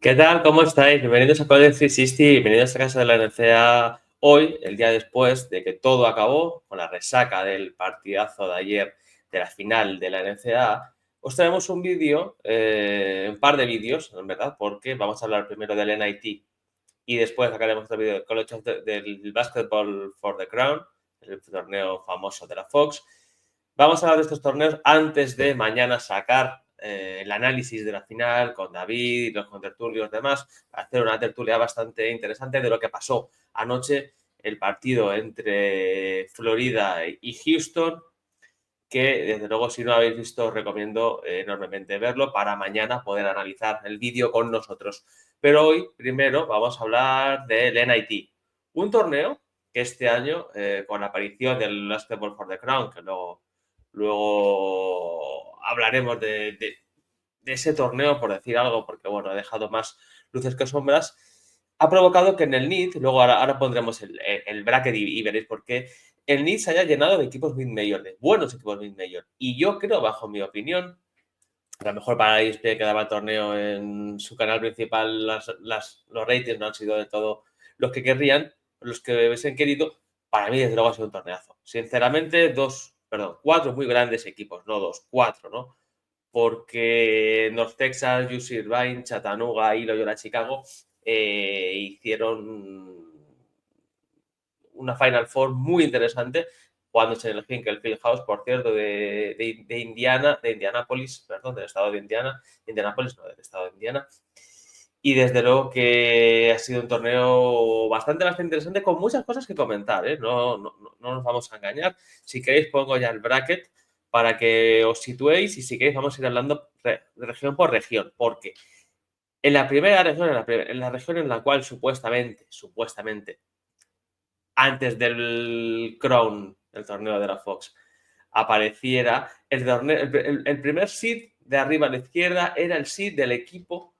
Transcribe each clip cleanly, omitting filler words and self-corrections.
¿Qué tal? ¿Cómo estáis? Bienvenidos a College 360, bienvenidos a casa de la NCAA. Hoy, el día después de que todo acabó, con la resaca del partidazo de ayer de la final de la NCAA, os traemos un vídeo, un par de vídeos, en verdad, porque vamos a hablar primero del NIT y después sacaremos otro vídeo del College del Basketball for the Crown, el torneo famoso de la Fox. Vamos a hablar de estos torneos antes de mañana sacar el análisis de la final con David, los contertulios y los demás, para hacer una tertulia bastante interesante de lo que pasó anoche, el partido entre Florida y Houston, que desde luego si no lo habéis visto os recomiendo enormemente verlo para mañana poder analizar el vídeo con nosotros. Pero hoy primero vamos a hablar del NIT, un torneo que este año con la aparición del Basketball for the Crown, que luego hablaremos de ese torneo, por decir algo, porque bueno, ha dejado más luces que sombras, ha provocado que en el NIT, luego ahora pondremos el bracket y veréis por qué, el NIT se haya llenado de equipos mid-major, de buenos equipos mid-major. Y yo creo, bajo mi opinión, a lo mejor para ESPN que daba el torneo en su canal principal, los ratings no han sido de todo los que querrían, los que hubiesen querido. Para mí, desde luego, ha sido un torneazo. Sinceramente, cuatro muy grandes equipos, no dos, cuatro, ¿no? Porque North Texas, UC Irvine, Chattanooga y Loyola Chicago hicieron una Final Four muy interesante, jugándose en el Hinkle Fieldhouse, por cierto, de Indianapolis, perdón, del estado de Indiana, Indianapolis, no, del estado de Indiana. Y desde luego que ha sido un torneo bastante interesante, con muchas cosas que comentar, ¿eh? No nos vamos a engañar. Si queréis pongo ya el bracket para que os situéis y si queréis vamos a ir hablando región por región, porque en la primera región, en la región en la cual supuestamente, antes del Crown, el torneo de la Fox, apareciera el primer seed de arriba a la izquierda era el seed del equipo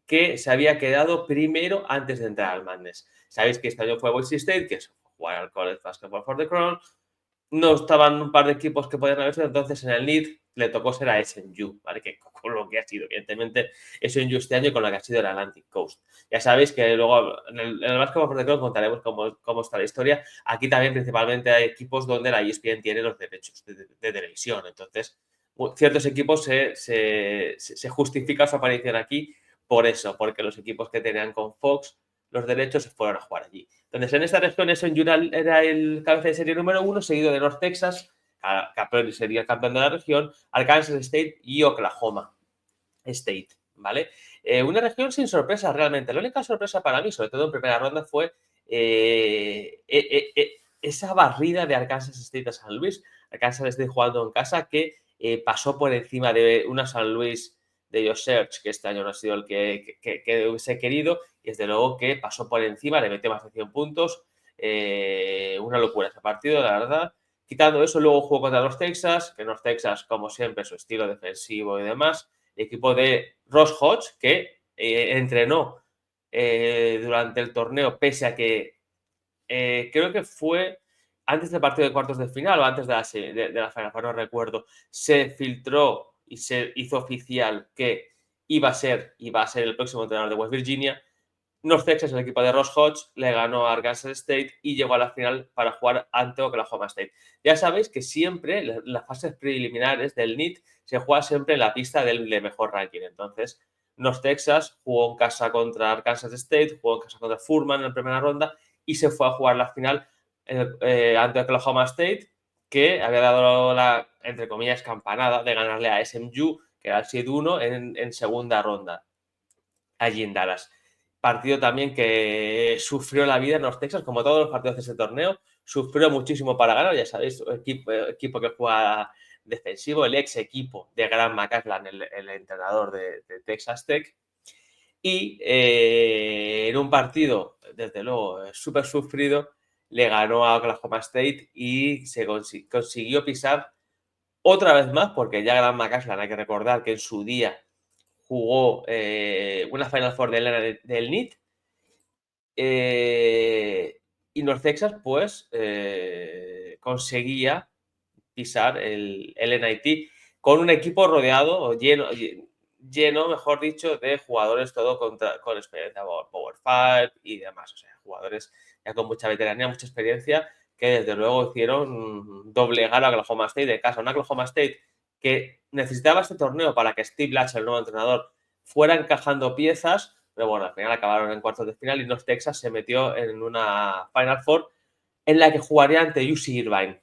que se había quedado primero antes de entrar al Madness. Sabéis que este año fue Boise State, que es jugar al College Basketball for the Crown. No estaban un par de equipos que podían haber sido, entonces en el NIT le tocó ser a SMU, ¿vale? Que con lo que ha sido, evidentemente, SMU este año con lo que ha sido el Atlantic Coast. Ya sabéis que luego en el Basketball for the Crown contaremos cómo está la historia. Aquí también principalmente hay equipos donde la ESPN tiene los derechos de televisión. Entonces, ciertos equipos se justifica su aparición aquí por eso, porque los equipos que tenían con Fox los derechos se fueron a jugar allí. Entonces, en esta región, SMU era el cabeza de serie número 1, seguido de North Texas, que sería el campeón de la región, Arkansas State y Oklahoma State, ¿vale? Una región sin sorpresa realmente. La única sorpresa para mí, sobre todo en primera ronda, fue esa barrida de Arkansas State a San Luis. Arkansas State jugando en casa que pasó por encima de una San Luis de Josh Search, que este año no ha sido el que hubiese querido, y desde luego que pasó por encima, le metió más de 100 puntos. Una locura ese partido, la verdad. Quitando eso, luego jugó contra los Texas, que North Texas, como siempre, su estilo defensivo y demás. El equipo de Ross Hodge, que entrenó durante el torneo, pese a que creo que fue antes del partido de cuartos de final o antes de la final, no recuerdo, se filtró y se hizo oficial que iba a ser el próximo entrenador de West Virginia. North Texas, el equipo de Ross Hodge, le ganó a Arkansas State y llegó a la final para jugar ante Oklahoma State. Ya sabéis que siempre las fases preliminares del NIT se juega siempre en la pista del de mejor ranking. Entonces, North Texas jugó en casa contra Arkansas State, jugó en casa contra Furman en la primera ronda y se fue a jugar la final ante Oklahoma State, que había dado la, entre comillas, campanada de ganarle a SMU, que era el seed 1 en segunda ronda, allí en Dallas. Partido también que sufrió la vida en North Texas, como todos los partidos de ese torneo, sufrió muchísimo para ganar, ya sabéis, equipo que juega defensivo, el ex equipo de Grant McCasland, el entrenador de Texas Tech, y en un partido, desde luego, súper sufrido, le ganó a Oklahoma State y se consiguió pisar otra vez más, porque ya Grant McCasland, hay que recordar que en su día jugó una Final Four del NIT, y North Texas, pues, conseguía pisar el NIT con un equipo rodeado, lleno, lleno, mejor dicho, de jugadores todo con experiencia Power 5 y demás. O sea, jugadores ya con mucha veteranía, mucha experiencia, que desde luego hicieron doblegar a Oklahoma State de casa. Un Oklahoma State que necesitaba este torneo para que Steve Latch, el nuevo entrenador, fuera encajando piezas, pero bueno, al final acabaron en cuartos de final y North Texas se metió en una Final Four en la que jugaría ante UC Irvine.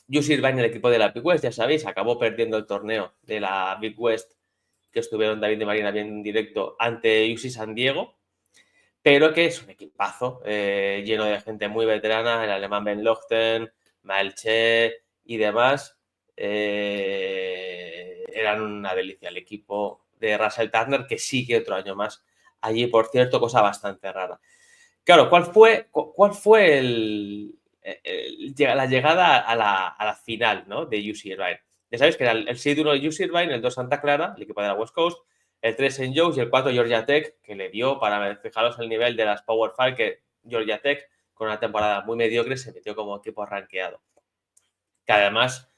UC Irvine, el equipo de la Big West, ya sabéis, acabó perdiendo el torneo de la Big West, que estuvieron David de Marina bien en directo, ante UC San Diego, pero que es un equipazo lleno de gente muy veterana, el alemán Ben Lochten, Malche y demás. Eran una delicia el equipo de Russell Turner, que sigue otro año más allí, por cierto, cosa bastante rara. Claro, ¿cuál fue la llegada a la final, ¿no?, de UC Irvine? Ya sabéis que era el seed 1 de UC Irvine, el 2 Santa Clara, el equipo de la West Coast, el 3 St. Joe's y el 4 Georgia Tech, que le dio, para fijaros el nivel de las Power 5, que Georgia Tech, con una temporada muy mediocre, se metió como equipo rankeado. Que además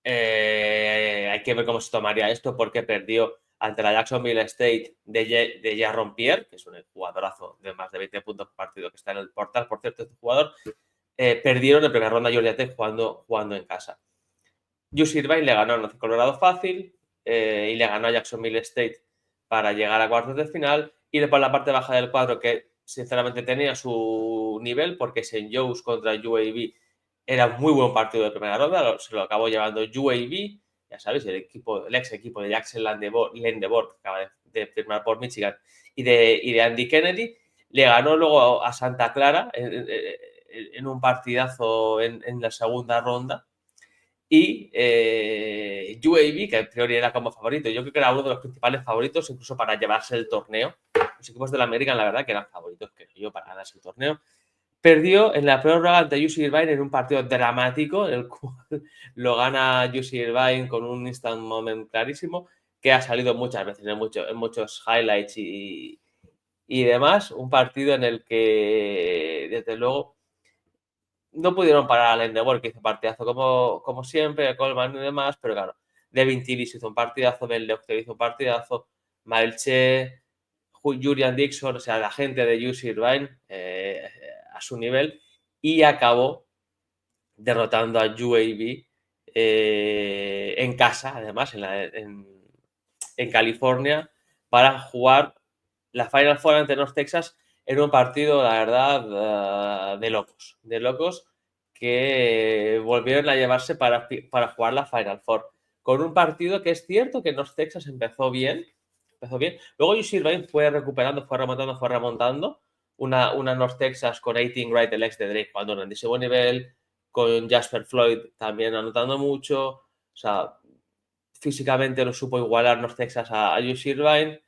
hay que ver cómo se tomaría esto, porque perdió ante la Jacksonville State de Jarron Pierre, que es un jugadorazo de más de 20 puntos por partido, que está en el portal, por cierto, este jugador. Perdieron en primera ronda Georgia Tech jugando en casa. UC Irvine le ganó a North Colorado fácil y le ganó a Jacksonville State para llegar a cuartos de final. Y después la parte baja del cuadro, que sinceramente tenía su nivel, porque St. Joe's contra UAB era un muy buen partido de primera ronda, se lo acabó llevando UAB, ya sabéis, el ex equipo de Jackson Landebord, que acaba de firmar por Michigan, y de Andy Kennedy. Le ganó luego a Santa Clara en un partidazo en la segunda ronda. Y UAB, que en teoría era como favorito, yo creo que era uno de los principales favoritos, incluso para llevarse el torneo. Los equipos de la American, la verdad, que eran favoritos, creo yo, para ganarse el torneo. Perdió en la prórroga ante UC Irvine en un partido dramático, en el cual lo gana UC Irvine con un instant moment clarísimo, que ha salido muchas veces en muchos highlights y demás. Un partido en el que, desde luego, no pudieron parar al Endeavor, que hizo partidazo como siempre, Coleman y demás, pero claro, Devin Tillis hizo un partidazo, Ben Lechter hizo un partidazo, Maelche, Julian Dixon, o sea, la gente de UC Irvine a su nivel, y acabó derrotando a UAB en casa, además, en California, para jugar la Final Four ante North Texas en un partido, la verdad, de locos, que volvieron a llevarse para jugar la Final Four. Con un partido que es cierto que North Texas empezó bien. Luego UC Irvine fue recuperando, fue remontando. Una North Texas con 18 Wright, el ex de Drake, jugando en grandísimo nivel, con Jasper Floyd también anotando mucho. O sea, físicamente no supo igualar North Texas a UC Irvine.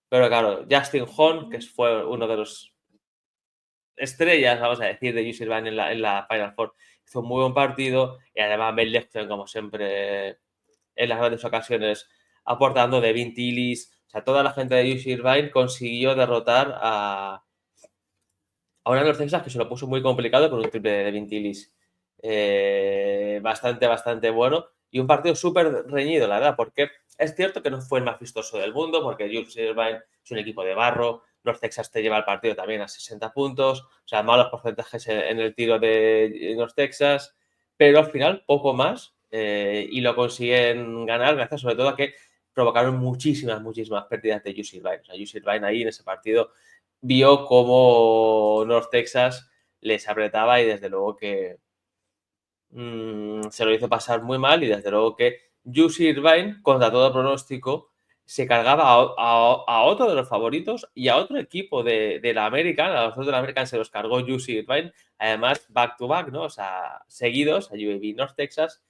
Pero claro, Justin Horn, que fue uno de los estrellas, vamos a decir, de UC Irvine en la Final Four, hizo un muy buen partido. Y además Ben Lechter, como siempre en las grandes ocasiones, aportando de Vin Tillis. O sea, toda la gente de UC Irvine consiguió derrotar a una North Texas que se lo puso muy complicado con un triple de Vin Tillis bastante bueno. Y un partido súper reñido, la verdad, porque es cierto que no fue el más vistoso del mundo, porque UC Irvine es un equipo de barro, North Texas te lleva el partido también a 60 puntos, o sea, malos porcentajes en el tiro de North Texas, pero al final poco más y lo consiguen ganar gracias sobre todo a que provocaron muchísimas pérdidas de UC Irvine. O sea, UC Irvine ahí en ese partido vio cómo North Texas les apretaba y desde luego que se lo hizo pasar muy mal, y desde luego que UC Irvine, contra todo pronóstico, se cargaba a otro de los favoritos y a otro equipo de la American. A los dos de la American se los cargó UC Irvine, además back to back, ¿no? O sea, seguidos, a UAB North Texas.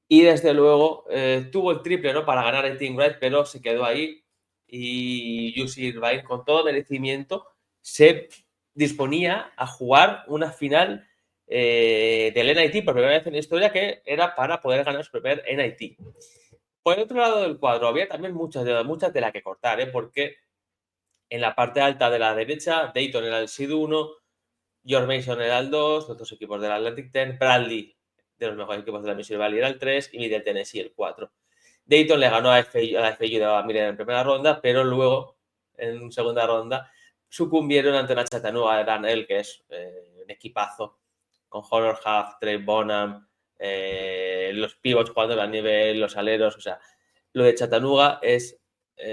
Y desde luego tuvo el triple, ¿no?, para ganar el Team Red, pero se quedó ahí. Y UC Irvine, con todo merecimiento, se disponía a jugar una final del NIT por primera vez en la historia, que era para poder ganar su primer NIT. Por el otro lado del cuadro había también mucha tela que cortar, porque en la parte alta de la derecha, Dayton era el seed 1, George Mason era el 2, otros equipos del Atlantic 10, Bradley, de los mejores equipos de la Missouri Valley, era el 3 y Middle Tennessee el 4. Dayton le ganó a la FIU de Miller en primera ronda, pero luego, en segunda ronda, sucumbieron ante una Chattanooga de Dan L, que es un equipazo, con Honor Huff, Trey Bonham, los pivots jugando a nivel, los aleros, o sea, lo de Chattanooga es,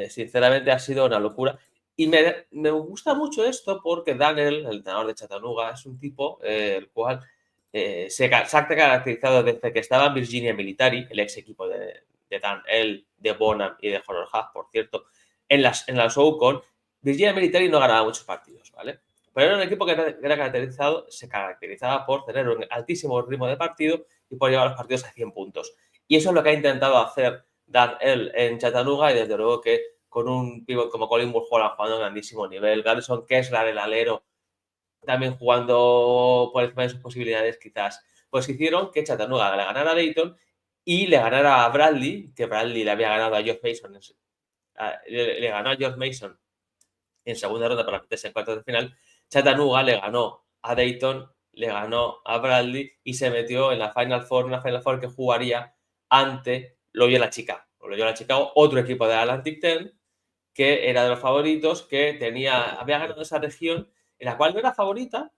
sinceramente, ha sido una locura. Y me gusta mucho esto porque Daniel, el entrenador de Chattanooga, es un tipo el cual se ha caracterizado desde que estaba en Virginia Military, el ex equipo de Dan L, de Bonham y de Honor Huff, por cierto, en la show con Virginia Military no ganaba muchos partidos, ¿vale? Pero era un equipo que se caracterizaba por tener un altísimo ritmo de partido y por llevar los partidos a 100 puntos. Y eso es lo que ha intentado hacer Dan L en Chattanooga y desde luego que con un pivot como Colin Mulholland jugando a grandísimo nivel, Garrison Kessler, el alero, también jugando por encima de sus posibilidades quizás, pues hicieron que Chattanooga le ganara a Dayton y le ganara a Bradley, que Bradley le había ganado a George Mason, le ganó a George Mason en segunda ronda para meterse en cuartos de final. Chattanooga le ganó a Dayton, le ganó a Bradley y se metió en la Final Four, una Final Four que jugaría ante Loyola Chicago. Loyola Chicago, otro equipo de Atlantic 10, que era de los favoritos, que había ganado esa región, en la cual no era favorita,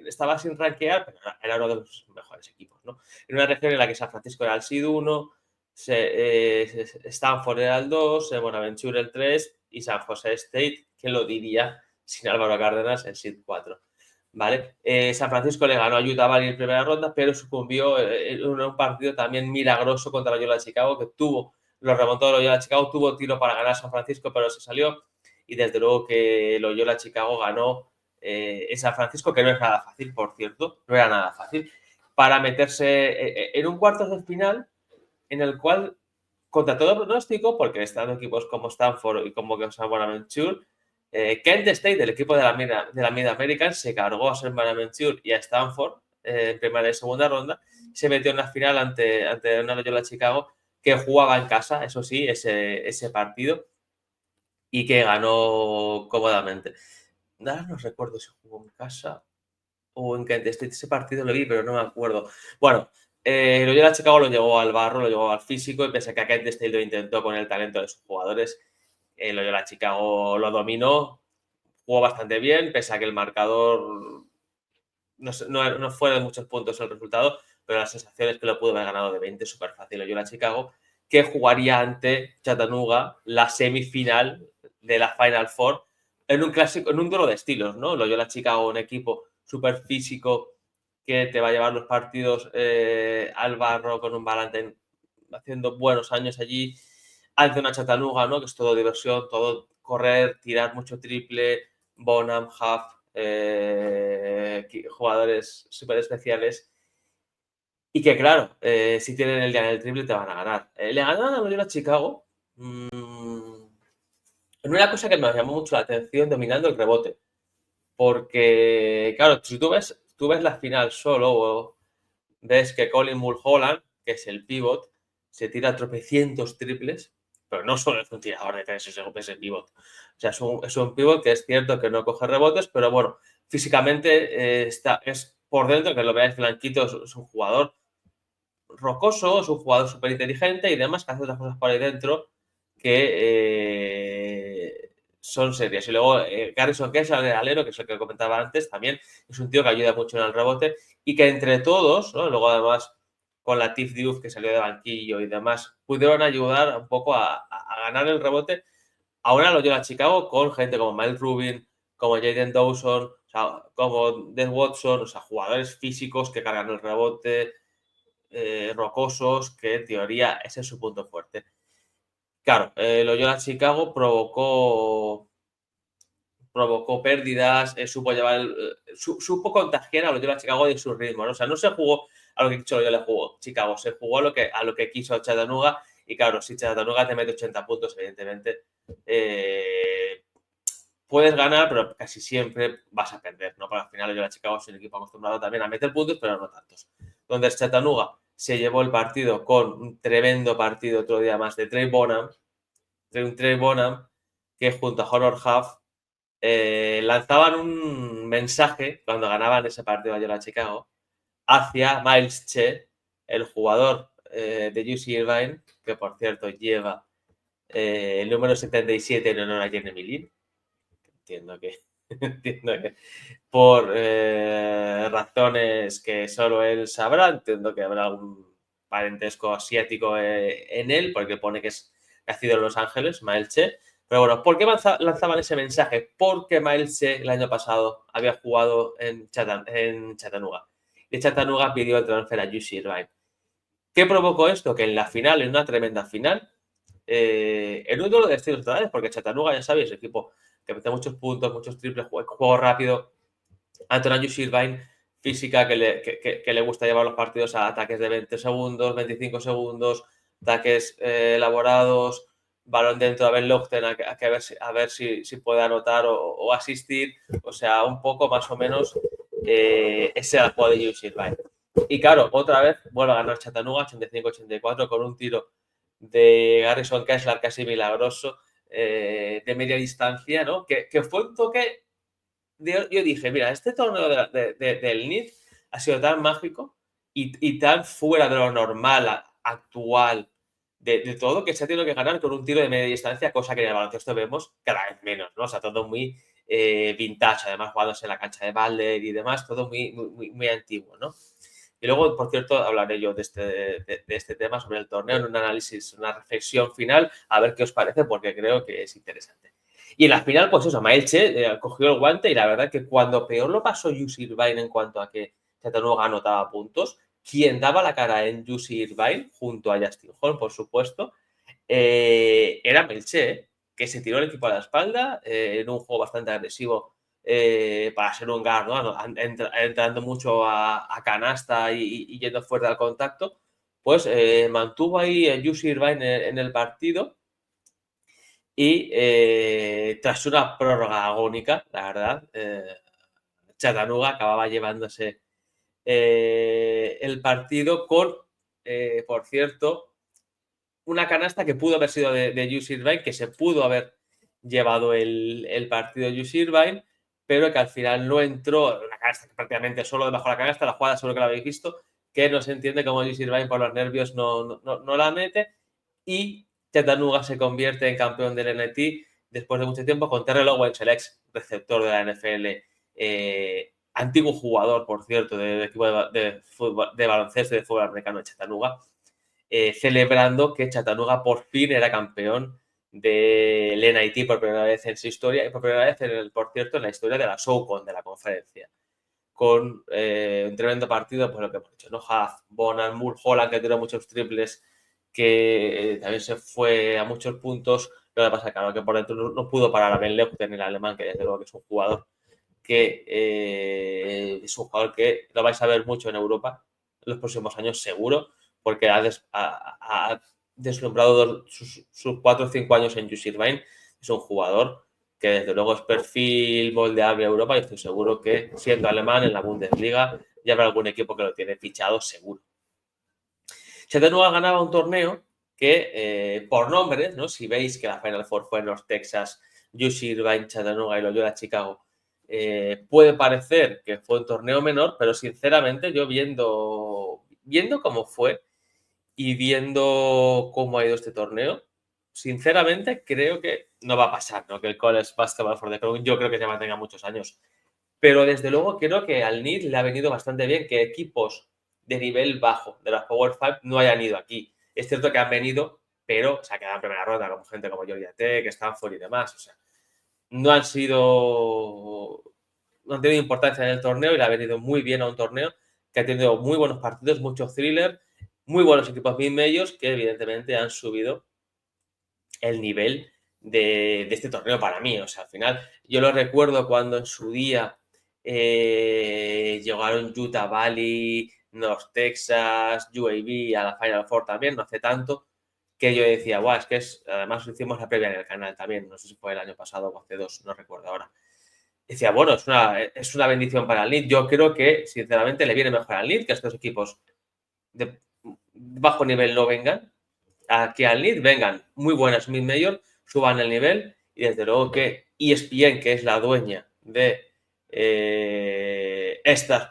estaba sin rankear, pero era uno de los mejores equipos, ¿no? En una región en la que San Francisco era el seed 1, Stanford era el 2, Bonaventure el 3 y San Jose State, que lo diría sin Álvaro Cárdenas, el seed 4. ¿Vale? San Francisco le ganó a Utah Valley en primera ronda, pero sucumbió en un partido también milagroso contra Loyola Chicago, que lo remontó Loyola Chicago, tuvo tiro para ganar San Francisco, pero se salió. Y desde luego que Loyola Chicago ganó en San Francisco, que no es nada fácil, por cierto, no era nada fácil, para meterse en un cuartos de final en el cual, contra todo pronóstico, porque están equipos como Stanford y como San Bonaventure, Kent State, el equipo de la Mid-American, se cargó a San Bonaventure y a Stanford en primera y segunda ronda. Se metió en la final ante una Loyola Chicago que jugaba en casa, eso sí, ese partido, y que ganó cómodamente. Ahora no recuerdo si jugó en casa o en Kent State. Ese partido lo vi, pero no me acuerdo. Bueno, Loyola Chicago lo llevó al barro, lo llevó al físico, y pese a que Kent State lo intentó con el talento de sus jugadores, Loyola Chicago lo dominó, jugó bastante bien, pese a que el marcador no fue de muchos puntos el resultado, pero la sensación es que lo pudo haber ganado de 20 súper fácil Loyola Chicago, que jugaría ante Chattanooga la semifinal de la Final Four en un clásico, en un duelo de estilos, ¿no? Loyola Chicago, un equipo súper físico que te va a llevar los partidos al barro con un Valentine haciendo buenos años allí, ante una Chattanooga, ¿no? Que es todo diversión, todo correr, tirar mucho triple, Bonham, Huff, jugadores súper especiales. Y que, claro, si tienen el día del triple te van a ganar. Le ganaron a Loyola Chicago en una cosa que me llamó mucho la atención, dominando el rebote. Porque, claro, si tú ves la final solo, ves que Colin Mulholland, que es el pivot, se tira tropecientos triples, pero no solo es un tirador de tres ese pivot. O sea, es un pivot que es cierto que no coge rebotes, pero bueno, físicamente es por dentro, que lo veáis blanquito, es un jugador rocoso, es un jugador súper inteligente y demás, que hace otras cosas por ahí dentro que son serias. Y luego Garrison Kessler, el alero, que es el que comentaba antes, también es un tío que ayuda mucho en el rebote y que entre todos, ¿no? Luego además con la Tiff Diouf que salió de banquillo y demás, pudieron ayudar un poco a ganar el rebote. Ahora lo lleva a Chicago con gente como Miles Rubin, como Jaden Dawson, o sea, como Des Watson, o sea, jugadores físicos que cargan el rebote, rocosos, que en teoría ese es su punto fuerte. Claro, Loyola Chicago provocó pérdidas, supo contagiar a Loyola Chicago de su ritmo, ¿no? O sea, no se jugó a lo que quiso Loyola Chicago, se jugó a lo que quiso Chattanooga y claro, si Chattanooga te mete 80 puntos, evidentemente puedes ganar, pero casi siempre vas a perder, ¿no? Para al final Loyola Chicago es un equipo acostumbrado también a meter puntos, pero no tantos. Donde Chattanooga se llevó el partido con un tremendo partido otro día más de Trey Bonham, que junto a Honor Huff lanzaban un mensaje cuando ganaban ese partido ayer a Chicago hacia Miles Che, el jugador de UC Irvine, que por cierto lleva el número 77 en honor a Jeremy Lin. Entiendo que por razones que solo él sabrá, entiendo que habrá algún parentesco asiático en él, porque pone que es nacido en Los Ángeles, Maelche. Pero bueno, ¿por qué lanzaban ese mensaje? Porque Maelche el año pasado había jugado en Chattanooga. Y Chattanooga pidió el transfer a UC Irvine. ¿Qué provocó esto? Que en la final, en una tremenda final, en un duelo de estilos totales, porque Chattanooga, ya sabéis, equipo que mete muchos puntos, muchos triples, juego rápido. Antonio Irvine, física, que le gusta llevar los partidos a ataques de 20 segundos, 25 segundos, ataques elaborados, balón dentro de Ben Lofton, a ver si puede anotar o asistir. O sea, un poco más o menos ese era el juego de Irvine. Y claro, otra vez vuelve a ganar Chattanooga 85-84 con un tiro de Garrison Kessler casi milagroso de media distancia, ¿no? Que fue un toque. Yo dije, mira, este torneo del NIT ha sido tan mágico y tan fuera de lo normal actual de todo que se ha tenido que ganar con un tiro de media distancia, cosa que en el baloncesto vemos cada vez menos, ¿no? O sea, todo muy vintage, además jugándose en la cancha de Balder y demás, todo muy antiguo, ¿no? Y luego, por cierto, hablaré yo de este tema sobre el torneo en un análisis, una reflexión final, a ver qué os parece, porque creo que es interesante. Y en la final, pues eso, Maelche cogió el guante y la verdad que cuando peor lo pasó UC Irvine en cuanto a que Chattanooga anotaba puntos, quien daba la cara en UC Irvine, junto a Justin Hall, por supuesto, era Maelche, que se tiró el equipo a la espalda en un juego bastante agresivo para ser un guard, ¿no? Entrando mucho a canasta y yendo fuerte al contacto, pues mantuvo ahí a UC Irvine en el partido. Y tras una prórroga agónica, la verdad, Chattanooga acababa llevándose el partido con, por cierto, una canasta que pudo haber sido de UC Irvine, que se pudo haber llevado el partido de UC Irvine, pero que al final no entró, una canasta que prácticamente solo debajo de la canasta, la jugada solo que la habéis visto, que no se entiende cómo UC Irvine por los nervios no la mete, y Chattanooga se convierte en campeón del NIT después de mucho tiempo con Terrell Owens, el ex receptor de la NFL, antiguo jugador, por cierto, del equipo de baloncesto y de fútbol americano de Chattanooga, celebrando que Chattanooga por fin era campeón del NIT por primera vez en su historia y por primera vez, por cierto, en la historia de la SoCon, de la conferencia. Con un tremendo partido, pues lo que hemos dicho, ¿no? Huff, Bonan, Mulholland, que tiró muchos triples, que también se fue a muchos puntos. Lo que pasa, claro, que por dentro no pudo parar a Ben Lofton, el alemán, que desde luego que es un jugador que es un jugador que lo vais a ver mucho en Europa en los próximos años, seguro, porque ha deslumbrado sus 4 o 5 años en UC Irvine. Es un jugador que desde luego es perfil moldeable a Europa y estoy seguro que siendo alemán en la Bundesliga ya habrá algún equipo que lo tiene fichado seguro. Chattanooga ganaba un torneo que por nombres, ¿no? Si veis que la Final Four fue en los Texas, UC Irvine, Chattanooga y Loyola Chicago, puede parecer que fue un torneo menor, pero sinceramente yo viendo cómo fue y viendo cómo ha ido este torneo, sinceramente creo que no va a pasar, ¿no? Que el College Basketball for the Crown yo creo que se mantenga muchos años. Pero desde luego creo que al NIT le ha venido bastante bien que equipos de nivel bajo de las Power 5 no hayan ido aquí. Es cierto que han venido, pero se ha quedado en primera ronda, como gente como Georgia Tech, Stanford y demás. O sea, no han tenido importancia en el torneo y le ha venido muy bien a un torneo que ha tenido muy buenos partidos, muchos thrillers, muy buenos equipos mid-majors que evidentemente han subido el nivel de este torneo para mí. O sea, al final, yo lo recuerdo cuando en su día llegaron Utah Valley, North Texas, UAB a la Final Four también, no hace tanto, que yo decía, guau, es que además hicimos la previa en el canal también, no sé si fue el año pasado o hace 2, no recuerdo ahora. Decía, bueno, es una bendición para el NIT. Yo creo que, sinceramente, le viene mejor al NIT que estos equipos de bajo nivel no vengan, aquí al NIT vengan muy buenas mid-major, suban el nivel y desde luego que ESPN, que es la dueña de estas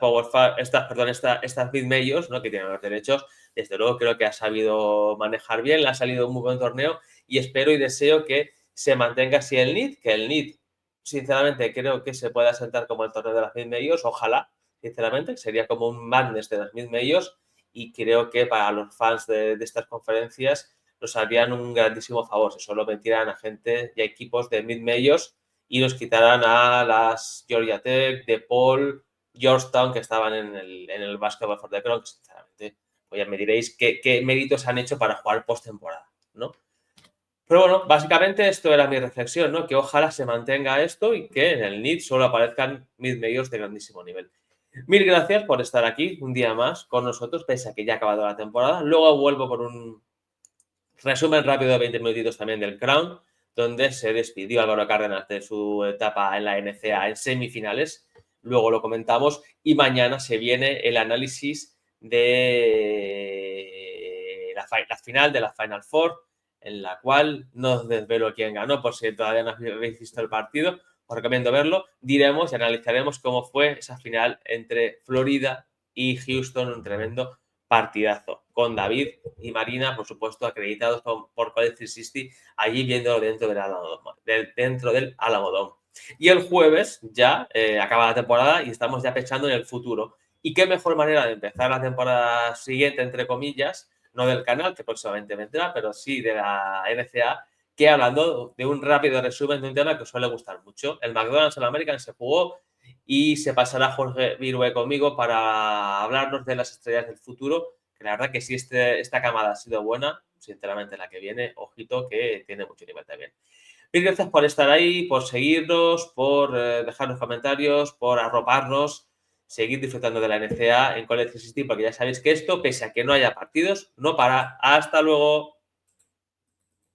mid-majors, ¿no? Que tienen los derechos, desde luego creo que ha sabido manejar bien, le ha salido un muy buen torneo y espero y deseo que se mantenga así el NIT, que el NIT, sinceramente, creo que se pueda asentar como el torneo de las Mid-Majors, ojalá, sinceramente, sería como un madness de las Mid-Majors y creo que para los fans de estas conferencias nos harían un grandísimo favor si solo metieran a gente y a equipos de Mid-Majors y nos quitaran a las Georgia Tech, DePaul, Georgetown, que estaban en el Basketball for the Crown, que sinceramente, pues ya me diréis qué méritos han hecho para jugar postemporada, ¿no? Pero bueno, básicamente esto era mi reflexión, ¿no? Que ojalá se mantenga esto y que en el NIT solo aparezcan mid-majors de grandísimo nivel. Mil gracias por estar aquí un día más con nosotros, pese a que ya ha acabado la temporada. Luego vuelvo con un resumen rápido de 20 minutitos también del Crown, donde se despidió Álvaro Cárdenas de su etapa en la NCAA en semifinales. Luego lo comentamos y mañana se viene el análisis de la final de la Final Four, en la cual no os desvelo quién ganó, por si todavía no habéis visto el partido, os recomiendo verlo. Diremos y analizaremos cómo fue esa final entre Florida y Houston, un tremendo partidazo, con David y Marina, por supuesto, acreditados por College 360, allí viéndolo dentro del Alamodón. Y el jueves ya acaba la temporada y estamos ya pensando en el futuro. Y qué mejor manera de empezar la temporada siguiente, entre comillas, no del canal, que próximamente vendrá, pero sí de la NCAA, que hablando de un rápido resumen de un tema que os suele gustar mucho. El McDonald's en American se jugó y se pasará Jorge Virue conmigo para hablarnos de las estrellas del futuro, que la verdad que si esta camada ha sido buena, sinceramente la que viene, ojito, que tiene mucho nivel también. Mil gracias por estar ahí, por seguirnos, por dejarnos comentarios, por arroparnos, seguir disfrutando de la NCAA en College 360, porque ya sabéis que esto, pese a que no haya partidos, no para. Hasta luego.